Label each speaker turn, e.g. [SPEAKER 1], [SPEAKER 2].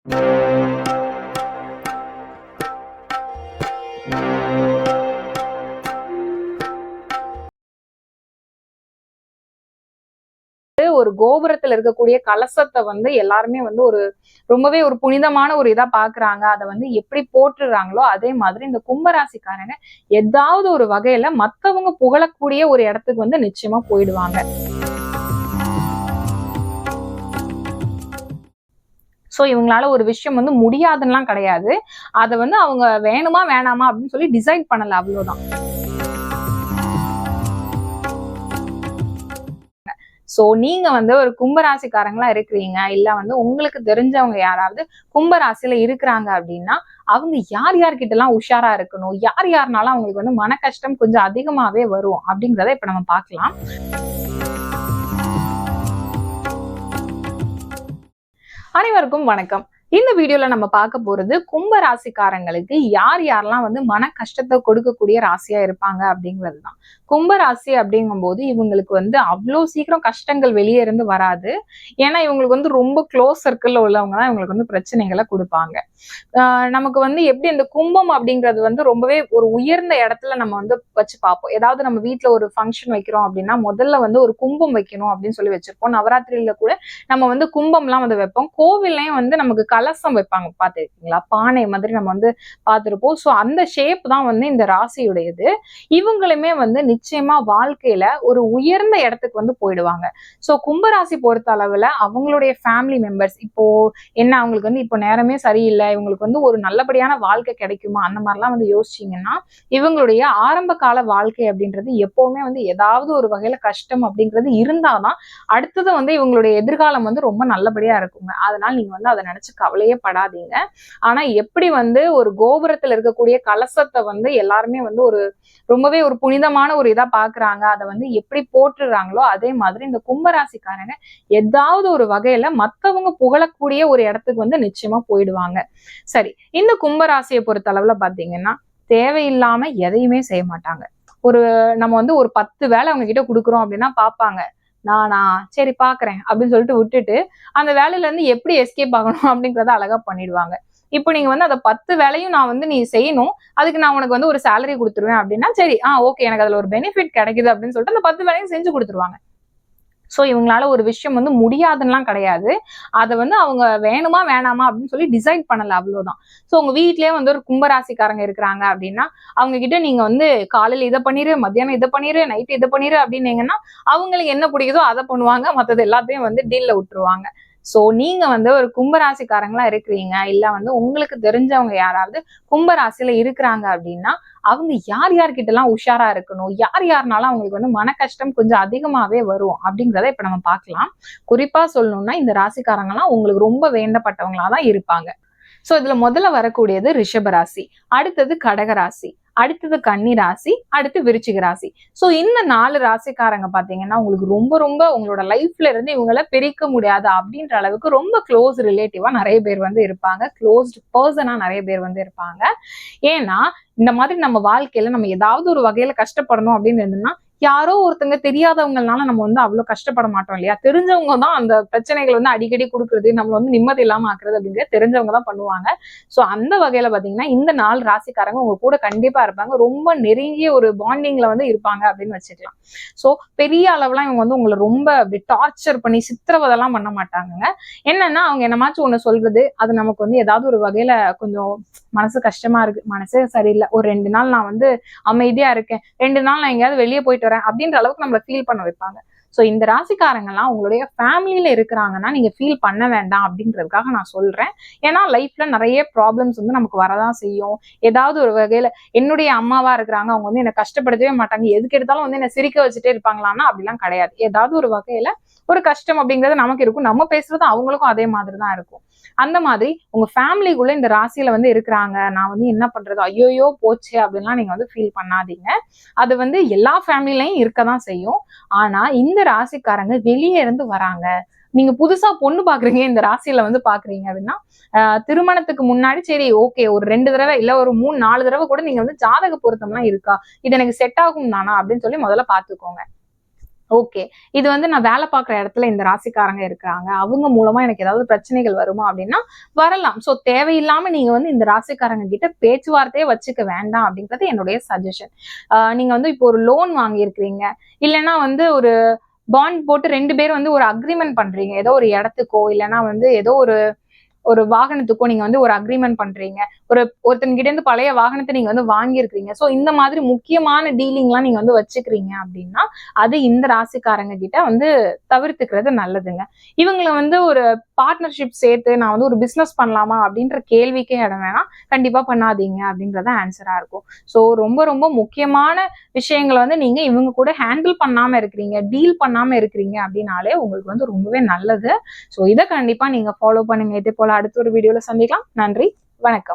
[SPEAKER 1] ஒரு கோபுரத்துல இருக்கக்கூடிய கலசத்தை வந்து எல்லாருமே வந்து ஒரு ரொம்பவே ஒரு புனிதமான ஒரு இதா பாக்குறாங்க. அதை வந்து எப்படி போற்றுறாங்களோ அதே மாதிரி இந்த கும்பராசிக்காரங்க ஏதாவது ஒரு வகையில மத்தவங்க புகழக்கூடிய ஒரு இடத்துக்கு வந்து நிச்சயமா போயிடுவாங்க. சோ இவங்களால ஒரு விஷயம் வந்து முடியாதுன்னுலாம் கிடையாது. அதை வந்து அவங்க வேணுமா வேணாமா அப்படின்னு சொல்லி டிசைட் பண்ணல, அவ்வளவுதான். சோ நீங்க வந்து ஒரு கும்பராசிக்காரங்களா இருக்கிறீங்க, இல்ல வந்து உங்களுக்கு தெரிஞ்சவங்க யாராவது கும்பராசியில இருக்கிறாங்க அப்படின்னா அவங்க யார் யார்கிட்ட எல்லாம் உஷாரா இருக்கணும், யார் யாருனாலும் அவங்களுக்கு வந்து மன கஷ்டம் கொஞ்சம் அதிகமாவே வரும் அப்படிங்கிறத இப்ப நம்ம பார்க்கலாம். அனைவருக்கும் வணக்கம். இந்த வீடியோல நம்ம பார்க்க போறது கும்ப ராசிக்காரங்களுக்கு யார் யாரெல்லாம் வந்து மன கஷ்டத்தை கொடுக்கக்கூடிய ராசியா இருப்பாங்க அப்படிங்கிறதுதான். கும்ப ராசி அப்படிங்கும் போது இவங்களுக்கு வந்து அவ்வளவு சீக்கிரம் கஷ்டங்கள் வெளியே இருந்து வராது. ஏன்னா இவங்களுக்கு வந்து ரொம்ப க்ளோஸ் சர்க்கிள்ல உள்ளவங்க தான் இவங்களுக்கு வந்து பிரச்சனைகளை கொடுப்பாங்க. நமக்கு வந்து எப்படி இந்த கும்பம் அப்படிங்கிறது வந்து ரொம்பவே ஒரு உயர்ந்த இடத்துல நம்ம வந்து வச்சு பார்ப்போம். ஏதாவது நம்ம வீட்டுல ஒரு ஃபங்க்ஷன் வைக்கிறோம் அப்படின்னா முதல்ல வந்து ஒரு கும்பம் வைக்கணும் அப்படின்னு சொல்லி வச்சிருப்போம். நவராத்திரியில கூட நம்ம வந்து கும்பம் எல்லாம் வந்து வைப்போம். கோவில்லையும் வந்து நமக்கு கலசம் வைப்பாங்க, பார்த்துருக்கீங்களா? பானை மாதிரி நம்ம வந்து பார்த்திருப்போம். சோ அந்த ஷேப் தான் வந்து இந்த ராசியுடையது. இவங்களுமே வந்து நிச்சயமா வாழ்க்கையில ஒரு உயர்ந்த இடத்துக்கு வந்து போயிடுவாங்க. சோ கும்பராசி பொறுத்த அளவுல அவங்களுடைய ஃபேமிலி மெம்பர்ஸ் இப்போ என்ன அவங்களுக்கு வந்து இப்போ நேரமே சரியில்லை, இவங்களுக்கு வந்து ஒரு நல்லபடியான வாழ்க்கை கிடைக்குமா அந்த மாதிரிலாம் வந்து யோசிச்சீங்கன்னா இவங்களுடைய ஆரம்ப கால வாழ்க்கை அப்படின்றது எப்பவுமே வந்து ஏதாவது ஒரு வகையில கஷ்டம் அப்படிங்கிறது இருந்தாதான் அடுத்தது வந்து இவங்களுடைய எதிர்காலம் வந்து ரொம்ப நல்லபடியா இருக்குங்க. அதனால நீங்க வந்து அதை நினைச்சு கவலையே படாதீங்க. ஆனா எப்படி வந்து ஒரு கோபுரத்துல இருக்கக்கூடிய கலசத்தை வந்து எல்லாருமே வந்து ஒரு ரொம்பவே ஒரு புனிதமான ஒரு இதா பாக்குறாங்க, அதை வந்து எப்படி போற்றுறாங்களோ அதே மாதிரி இந்த கும்பராசிக்காரங்க ஏதாவது ஒரு வகையில மத்தவங்க புகழக்கூடிய ஒரு இடத்துக்கு வந்து நிச்சயமா போயிடுவாங்க. சரி, இந்த கும்பராசியை பொறுத்த அளவுல பாத்தீங்கன்னா தேவையில்லாம எதையுமே செய்ய மாட்டாங்க. ஒரு நம்ம வந்து ஒரு 10 வேலை அவங்க கிட்ட கொடுக்குறோம் அப்படின்னா பாப்பாங்க. நானா சரி பாக்குறேன் அப்படின்னு சொல்லிட்டு விட்டுட்டு அந்த வேலையில இருந்து எப்படி எஸ்கேப் ஆகணும் அப்படிங்கறத அழகா பண்ணிடுவாங்க. இப்போ நீங்க வந்து அதை 10 வேலையும் நான் வந்து நீ செய்யணும், அதுக்கு நான் உனக்கு வந்து ஒரு சேலரி கொடுத்துருவேன் அப்படின்னா சரி ஓகே எனக்கு அதுல ஒரு பெனிஃபிட் கிடைக்குது அப்படின்னு சொல்லிட்டு அந்த 10 வேலையும் செஞ்சு கொடுத்துருவாங்க. சோ இவங்களால ஒரு விஷயம் வந்து முடியாதுன்னுலாம் கிடையாது. அதை வந்து அவங்க வேணுமா வேணாமா அப்படின்னு சொல்லி டிசைட் பண்ணல, அவ்வளவுதான். சோ உங்க வீட்லயே வந்து ஒரு கும்பராசிக்காரங்க இருக்கிறாங்க அப்படின்னா அவங்க கிட்ட நீங்க வந்து காலையில இதை பண்ணிரு, மத்தியானம் இதை பண்ணிரு, நைட்டு இதை பண்ணிரு அப்படின்னீங்கன்னா அவங்களுக்கு என்ன பிடிக்குதோ அதை பண்ணுவாங்க, மத்தது எல்லாத்தையும் வந்து டீல்ல விட்டுருவாங்க. சோ நீங்க வந்து ஒரு கும்பராசிக்காரங்களா இருக்கிறீங்க, இல்ல வந்து உங்களுக்கு தெரிஞ்சவங்க யாராவது கும்பராசியில இருக்கிறாங்க அப்படின்னா அவங்க யார் யார்கிட்ட எல்லாம் உஷாரா இருக்கணும், யார் யாருனாலும் அவங்களுக்கு வந்து மன கஷ்டம் கொஞ்சம் அதிகமாவே வரும் அப்படிங்கிறத இப்ப நம்ம பார்க்கலாம். குறிப்பா சொல்லணும்னா இந்த ராசிக்காரங்க எல்லாம் உங்களுக்கு ரொம்ப வேண்டப்பட்டவங்களாதான் இருப்பாங்க. சோ இதுல முதல்ல வரக்கூடியது ரிஷபராசி, அடுத்தது கடகராசி, அடுத்தது கன்னி ராசி, அடுத்து விருச்சிக ராசி. சோ இந்த 4 ராசிக்காரங்க பாத்தீங்கன்னா உங்களுக்கு ரொம்ப ரொம்ப உங்களோட லைஃப்ல இருந்து இவங்களை பிரிக்க முடியாது அப்படின்ற அளவுக்கு ரொம்ப க்ளோஸ் ரிலேட்டிவா நிறைய பேர் வந்து இருப்பாங்க, க்ளோஸ்ட் பர்சனா நிறைய பேர் வந்து இருப்பாங்க. ஏன்னா இந்த மாதிரி நம்ம வாழ்க்கையில நம்ம ஏதாவது ஒரு வகையில கஷ்டப்படணும் அப்படின்னு இருந்தோம்னா யாரோ ஒருத்தங்க தெரியாதவங்கனால நம்ம வந்து அவ்வளவு கஷ்டப்பட மாட்டோம் இல்லையா? தெரிஞ்சவங்க தான் அந்த பிரச்சனைகள் வந்து அடிக்கடி கொடுக்குறது, நம்மள வந்து நிம்மதி இல்லாம ஆக்குறது அப்படிங்கிறது தெரிஞ்சவங்க தான் பண்ணுவாங்க. சோ அந்த வகையில பாத்தீங்கன்னா இந்த 4 ராசிக்காரங்க உங்க கூட கண்டிப்பா இருப்பாங்க. ரொம்ப நெருங்கிய ஒரு பாண்டிங்ல வந்து இருப்பாங்க அப்படின்னு வச்சுக்கலாம். சோ பெரிய அளவுலாம் இவங்க வந்து உங்களை ரொம்ப அப்படி டார்ச்சர் பண்ணி சித்திரவதெல்லாம் பண்ண மாட்டாங்க. என்னன்னா அவங்க என்னமாச்சும் ஒண்ணு சொல்றது அது நமக்கு வந்து ஏதாவது ஒரு வகையில கொஞ்சம் மனசு கஷ்டமா இருக்கு, மனசே சரியில்லை, ஒரு 2 நாள் நான் வந்து அமைதியா இருக்கேன், 2 நாள் நான் எங்கேயாவது வெளியே போயிட்டு வரேன் அப்படின்ற அளவுக்கு நம்மள ஃபீல் பண்ண வைப்பாங்க. சோ இந்த ராசிக்காரங்கெல்லாம் உங்களுடைய ஃபேமிலியில இருக்கிறாங்கன்னா நீங்க ஃபீல் பண்ண வேண்டாம் அப்படின்றதுக்காக நான் சொல்றேன். ஏன்னா லைஃப்ல நிறைய ப்ராப்ளம்ஸ் வந்து நமக்கு வரதான் செய்யும். ஏதாவது ஒரு வகையில என்னுடைய அம்மாவா இருக்கிறாங்க, அவங்க வந்து என்னை கஷ்டப்படுத்தவே மாட்டாங்க, எதுக்கு எடுத்தாலும் வந்து என்னை சிரிக்க வச்சுட்டே இருப்பாங்களான்னா அப்படிலாம் கிடையாது. ஏதாவது ஒரு வகையில ஒரு கஷ்டம் அப்படிங்கிறது நமக்கு இருக்கும், நம்ம பேசுறது அவங்களுக்கும் அதே மாதிரிதான் இருக்கும். அந்த மாதிரி உங்க ஃபேமிலிக்குள்ள இந்த ராசியில வந்து இருக்கிறாங்க, நான் வந்து என்ன பண்றது, ஐயோயோ போச்சு அப்படின்லாம் நீங்க வந்து ஃபீல் பண்ணாதீங்க. அது வந்து எல்லா ஃபேமிலிலையும் இருக்கதான் செய்யும். ஆனா இந்த ராசிக்காரங்க வெளியே இருந்து வராங்க, நீங்க புதுசா பொண்ணு பாக்குறீங்க இந்த ராசியில வந்து பாக்குறீங்க அப்படின்னா திருமணத்துக்கு முன்னாடி சரி ஓகே ஒரு 2 தடவை இல்ல ஒரு 3 4 தடவை கூட நீங்க வந்து ஜாதக பொருத்தம்லாம் இருக்கா, இது எனக்கு செட் ஆகும் தானா அப்படின்னு சொல்லி முதல்ல பாத்துக்கோங்க. ஓகே, இது வந்து நான் வேலை பார்க்குற இடத்துல இந்த ராசிக்காரங்க இருக்கிறாங்க, அவங்க மூலமா எனக்கு ஏதாவது பிரச்சனைகள் வருமா அப்படின்னா வரலாம். ஸோ தேவையில்லாம நீங்க வந்து இந்த ராசிக்காரங்க கிட்ட பேச்சுவார்த்தையே வச்சுக்க வேண்டாம் அப்படின்றது என்னுடைய சஜஷன். நீங்க வந்து இப்போ ஒரு லோன் வாங்கியிருக்கிறீங்க, இல்லைன்னா வந்து ஒரு பாண்ட் போட்டு 2 பேரும் வந்து ஒரு அக்ரிமெண்ட் பண்றீங்க. ஏதோ ஒரு இடத்துக்கோ, இல்லைன்னா வந்து ஏதோ ஒரு ஒரு வாகனத்துக்கோ நீங்க வந்து ஒரு அக்ரிமெண்ட் பண்றீங்க. ஒருத்தன்கிட்ட இருந்து பழைய வாகனத்த நீங்க வந்து வாங்கியிருக்கிறீங்க. சோ இந்த மாதிரி முக்கியமான டீலிங்லாம் நீங்க வந்து வச்சுக்கிறீங்க அப்படின்னா, அது இந்த ராசிக்காரங்க கிட்ட வந்து தவிர்த்துக்கிறது நல்லதுங்க. இவங்கள வந்து ஒரு பார்ட்னர்ஷிப் சேர்த்து நான் வந்து ஒரு பிசினஸ் பண்ணலாமா அப்படின்ற கேள்விக்கே இடம் வேணாம். கண்டிப்பா பண்ணாதீங்க அப்படின்றத ஆன்சரா இருக்கும். சோ ரொம்ப ரொம்ப முக்கியமான விஷயங்கள வந்து நீங்க இவங்க கூட ஹேண்டில் பண்ணாம இருக்கிறீங்க, டீல் பண்ணாம இருக்கிறீங்க அப்படின்னாலே உங்களுக்கு வந்து ரொம்பவே நல்லது. சோ இத கண்டிப்பா நீங்க ஃபாலோ பண்ணுங்க. இதே போல அடுத்த ஒரு வீடியோல சந்திக்கலாம். நன்றி, வணக்கம்.